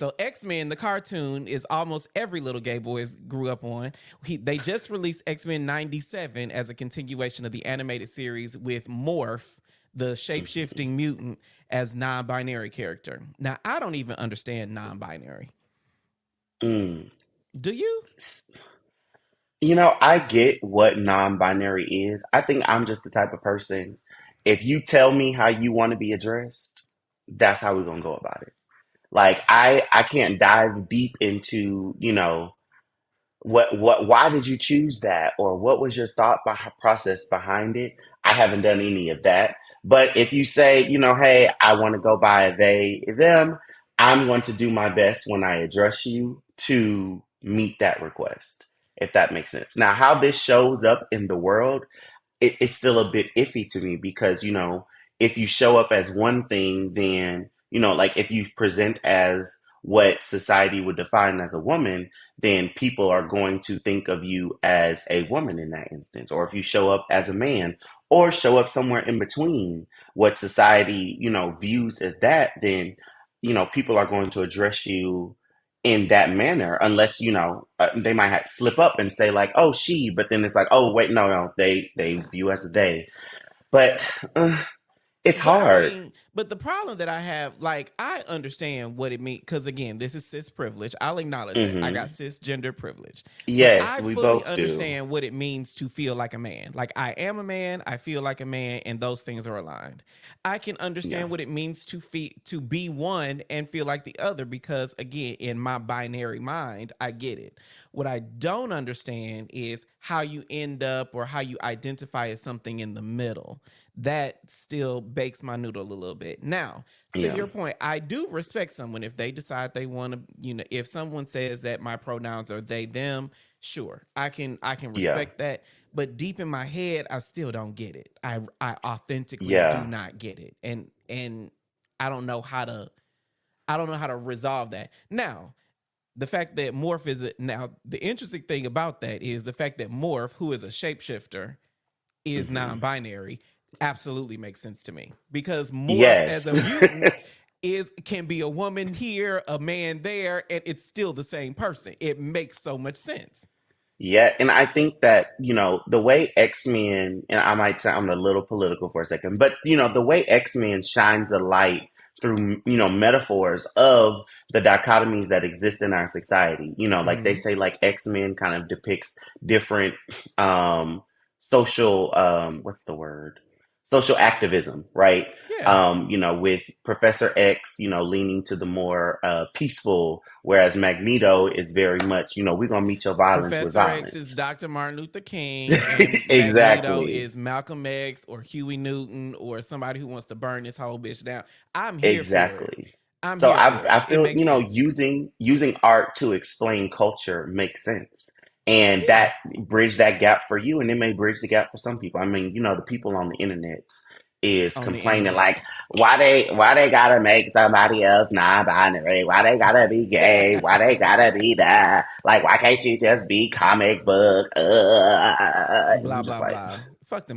So X-Men, the cartoon, is almost every little gay boy grew up on. They just released X-Men 97 as a continuation of the animated series with Morph, the Mhm. shape-shifting mutant, as non-binary character. Now, I don't even understand non-binary. Mm. Do you? S- I get what non-binary is. I think I'm just the type of person, if you tell me how you want to be addressed, that's how we're gonna go about it. Like I can't dive deep into, why did you choose that, or what was your process behind it. I haven't done any of that. But if you say, hey, I want to go by they them, I'm going to do my best when I address you to meet that request, if that makes sense. Now, how this shows up in the world, it's still a bit iffy to me because if you show up as one thing, then like if you present as what society would define as a woman, then people are going to think of you as a woman in that instance. Or if you show up as a man, or show up somewhere in between what society views as that, then people are going to address you in that manner, unless they might have slip up and say like, oh, she, but then it's like, oh wait, no, they view as a they. But it's But I hard. mean, but the problem that I have, like, I understand what it means because again, this is cis privilege. I'll acknowledge that I got Hmm. cisgender privilege, but Yes, I we fully both do. understand what it means to feel like a man. Like, I am a man, I feel like a man, and those things are aligned. I can Yeah, understand what it means to be one and feel like the other because again, in my binary mind, I get it. What I don't understand is how you end up or how you identify as something in the middle. That still bakes my noodle a little bit. Now, to yeah, your point, I do respect someone if they decide they want to, if someone says that my pronouns are they them, sure. I can yeah, respect that, but deep in my head I still don't get it. I authentically do yeah, not get it. And I don't know how to I don't know how to resolve that. Now, the fact that Morph is now the interesting thing about that is the fact that Morph, who is a shapeshifter, is hmm, non-binary absolutely makes sense to me because Morph as yes. a mutant is can be a woman here, a man there, and it's still the same person. It makes so much sense. Yeah, and I think that, the way X-Men, and I might sound a little political for a second, but the way X-Men shines a light through, metaphors of the dichotomies that exist in our society. Like they Hmm. say like X-Men kind of depicts different um social what's the word? Social activism, right? Yeah. With Professor X, leaning to the more peaceful, whereas Magneto is very much, we're gonna meet your violence with Professor X is violence. Dr. Martin Luther King, and Magneto Exactly. is Malcolm X or Huey Newton or somebody who wants to burn this whole bitch down. I'm here for it. Exactly. I'm So here I for it. I It feel, makes sense. using art to explain culture makes sense. And Yeah. that bridge that gap for you, and it may bridge the gap for some people. I mean, the people on the internet is On the complaining like, internets. why they gotta make somebody else non-binary? Why they gotta be gay? Why they gotta be that? Like, why can't you just be comic book? And Blah you just blah like, blah. Fuck them.